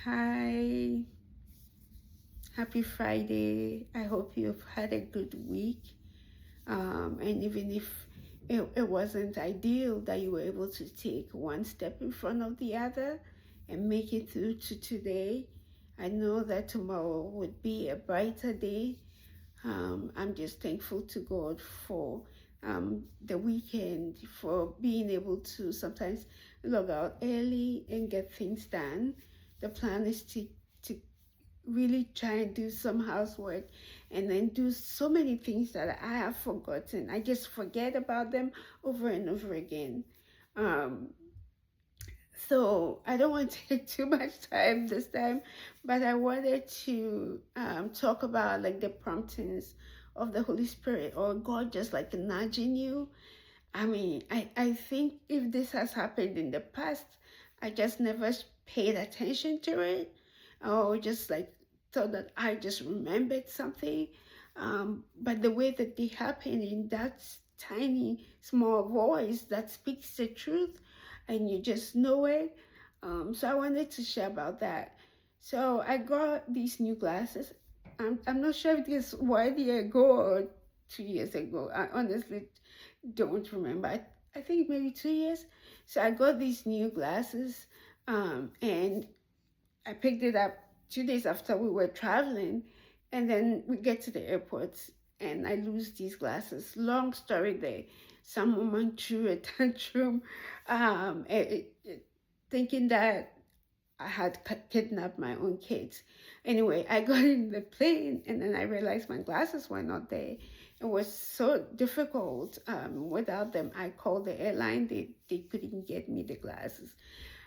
Hi, happy Friday. I hope you've had a good week. And even if it wasn't ideal that you were able to take one step in front of the other and make it through to today, I know that tomorrow would be a brighter day. I'm just thankful to God for the weekend, for being able to sometimes log out early and get things done. The plan is to really try and do some housework and then do so many things that I have forgotten. I just forget about them over and over again. Um, so I don't want to take too much time this time, but I wanted to talk about like the promptings of the Holy Spirit or God just like nudging you. I mean, I think if this has happened in the past, I just never paid attention to it or just like thought that I just remembered something. But the way that they happen in that tiny, small voice that speaks the truth and you just know it. So I wanted to share about that. So I got these new glasses. I'm not sure if this 1 year ago or 2 years ago. I honestly don't remember. I think maybe 2 years. So I got these new glasses, and I picked it up 2 days after we were traveling, and then we get to the airport, and I lose these glasses. Long story there. Some woman threw a tantrum, thinking that I had kidnapped my own kids. Anyway, I got in the plane and then I realized my glasses were not there. It was so difficult. Without them, I called the airline. They couldn't get me the glasses.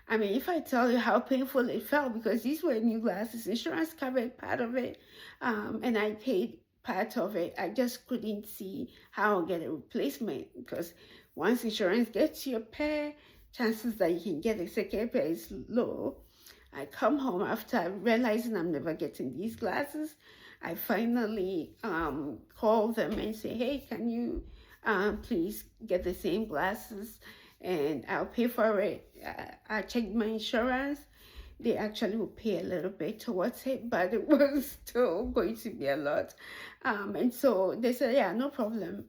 I mean, if I tell you how painful it felt, because these were new glasses, insurance covered part of it, and I paid part of it. I just couldn't see how I'll get a replacement because once insurance gets you a pair, chances that you can get a second pair is low. I come home after realizing I'm never getting these glasses. I finally call them and say, hey, can you please get the same glasses and I'll pay for it. I checked my insurance. They actually will pay a little bit towards it, but it was still going to be a lot. And so they said, yeah, no problem.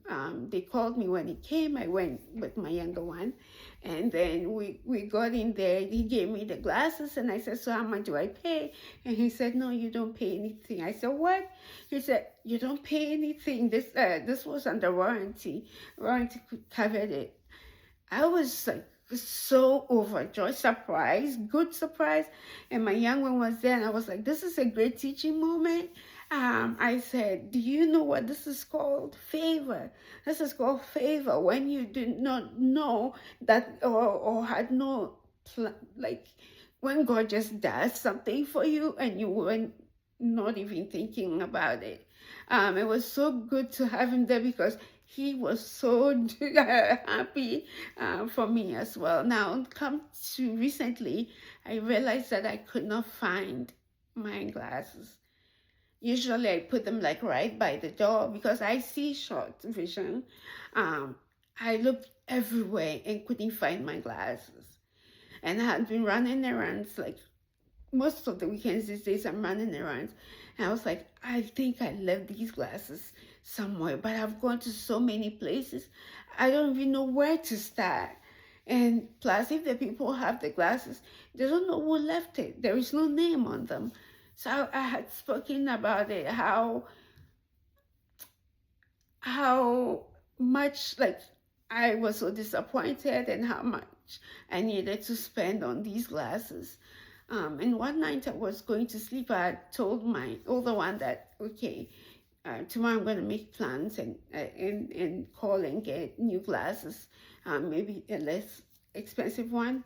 They called me when it came. I went with my younger one. And then we got in there. He gave me the glasses and I said, so how much do I pay? And he said, no, you don't pay anything. I said, what? He said, you don't pay anything. This was under warranty. Warranty covered it. I was like so overjoyed, surprised, good surprise. And my young one was there, and I was like, this is a great teaching moment. I said, do you know what this is called? Favor. This is called favor when you do not know that or had no like when God just does something for you and you weren't not even thinking about it. It was so good to have him there because he was so happy for me as well. Now, come to recently, I realized that I could not find my glasses. Usually, I put them like right by the door because I see short vision. Um, I looked everywhere and couldn't find my glasses. And I had been running errands like most of the weekends these days I'm running errands. And I was like, I think I left these glasses somewhere, but I've gone to so many places. I don't even know where to start. And plus, if the people have the glasses, they don't know who left it. There is no name on them. So I had spoken about it, how much like I was so disappointed and how much I needed to spend on these glasses. And one night I was going to sleep. I told my older one that, okay, tomorrow I'm going to make plans and call and get new glasses, maybe a less expensive one.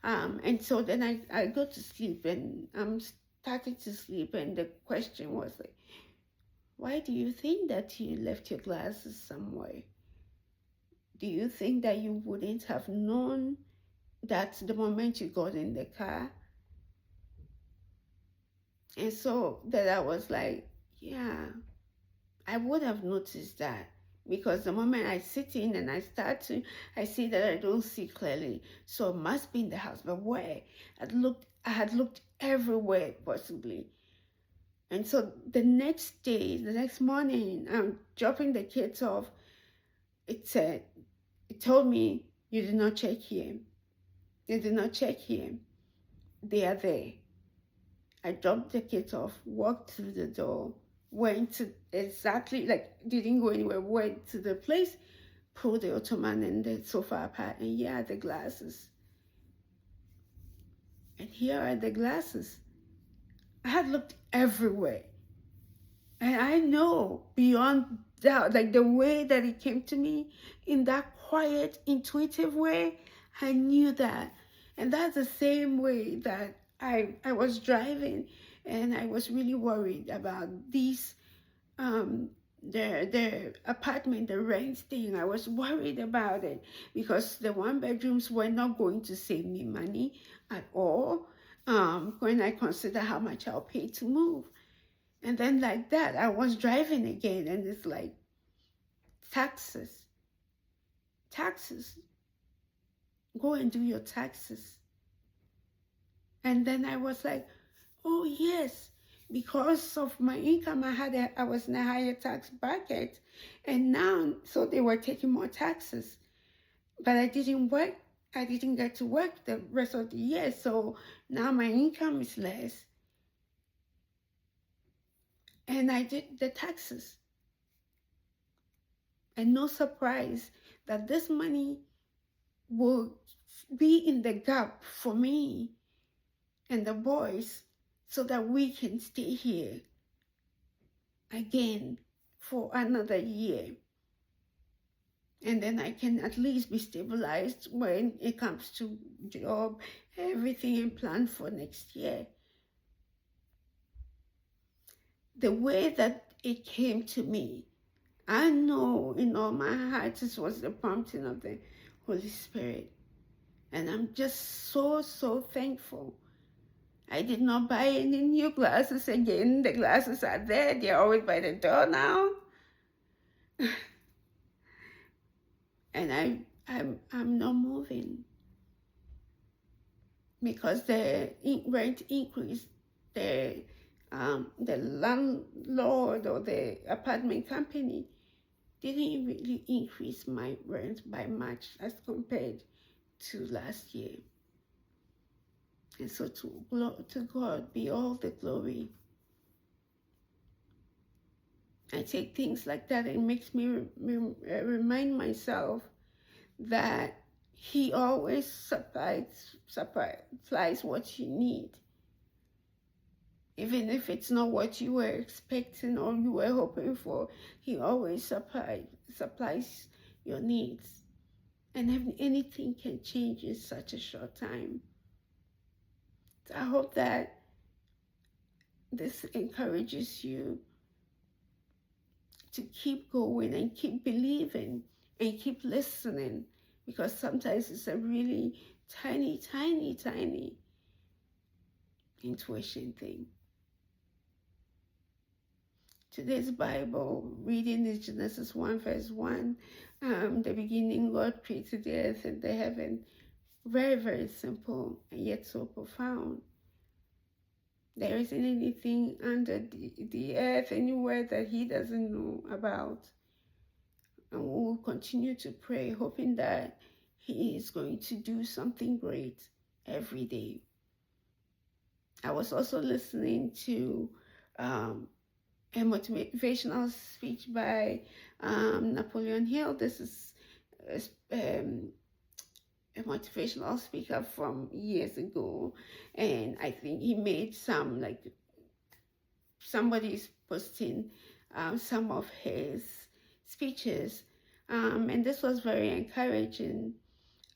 And so then I go to sleep and I'm starting to sleep. And the question was like, why do you think that you left your glasses somewhere? Do you think that you wouldn't have known that the moment you got in the car? And so that I was like, yeah, I would have noticed that, because the moment I sit in and I start to, I see that I don't see clearly. So it must be in the house, but where? I had looked everywhere possibly. And so the next day, the next morning, I'm dropping the kids off. It said, it told me, you did not check here. You did not check here. They are there. I dropped the kids off, walked through the door, went to exactly, like, didn't go anywhere, went to the place, pulled the ottoman and the sofa apart, and here are the glasses. And here are the glasses. I had looked everywhere. And I know beyond doubt, like the way that it came to me in that quiet, intuitive way, I knew that. And that's the same way that I was driving and I was really worried about these the apartment, the rent thing. I was worried about it because the one bedrooms were not going to save me money at all when I consider how much I'll pay to move. And then like that, I was driving again and it's like, taxes, taxes, go and do your taxes. And then I was like, oh yes, because of my income, I was in a higher tax bracket. And now, so they were taking more taxes. But I didn't work. I didn't get to work the rest of the year. So now my income is less. And I did the taxes. And no surprise that this money will be in the gap for me and the boys so that we can stay here again for another year. And then I can at least be stabilized when it comes to job, everything, and plan for next year. The way that it came to me, I know in all my heart this was the prompting of the Holy Spirit. And I'm just so, so thankful. I did not buy any new glasses again. The glasses are there. They're always by the door now. And I'm not moving because the rent increase, the landlord or the apartment company didn't really increase my rent by much as compared to last year. And so to God be all the glory. I take things like that and it makes me remind myself that He always supplies what you need. Even if it's not what you were expecting or you were hoping for, He always supplies your needs. And anything can change in such a short time. So I hope that this encourages you to keep going and keep believing and keep listening, because sometimes it's a really tiny, tiny, tiny intuition thing. Today's Bible reading is Genesis 1 verse 1. The beginning, God created the earth and the heaven. Very, very simple and yet so profound. There isn't anything under the earth anywhere that He doesn't know about. And we will continue to pray, hoping that He is going to do something great every day. I was also listening to a motivational speech by Napoleon Hill. This is a motivational speaker from years ago, and I think he made some, like, somebody's posting some of his speeches, and this was very encouraging,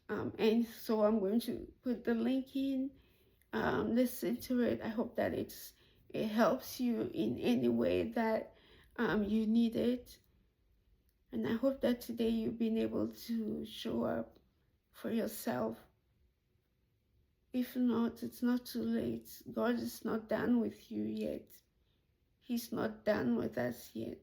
and so I'm going to put the link in. Listen to it. I hope that it helps you in any way that you need it, and I hope that today you've been able to show up for yourself. If not, it's not too late. God is not done with you yet. He's not done with us yet.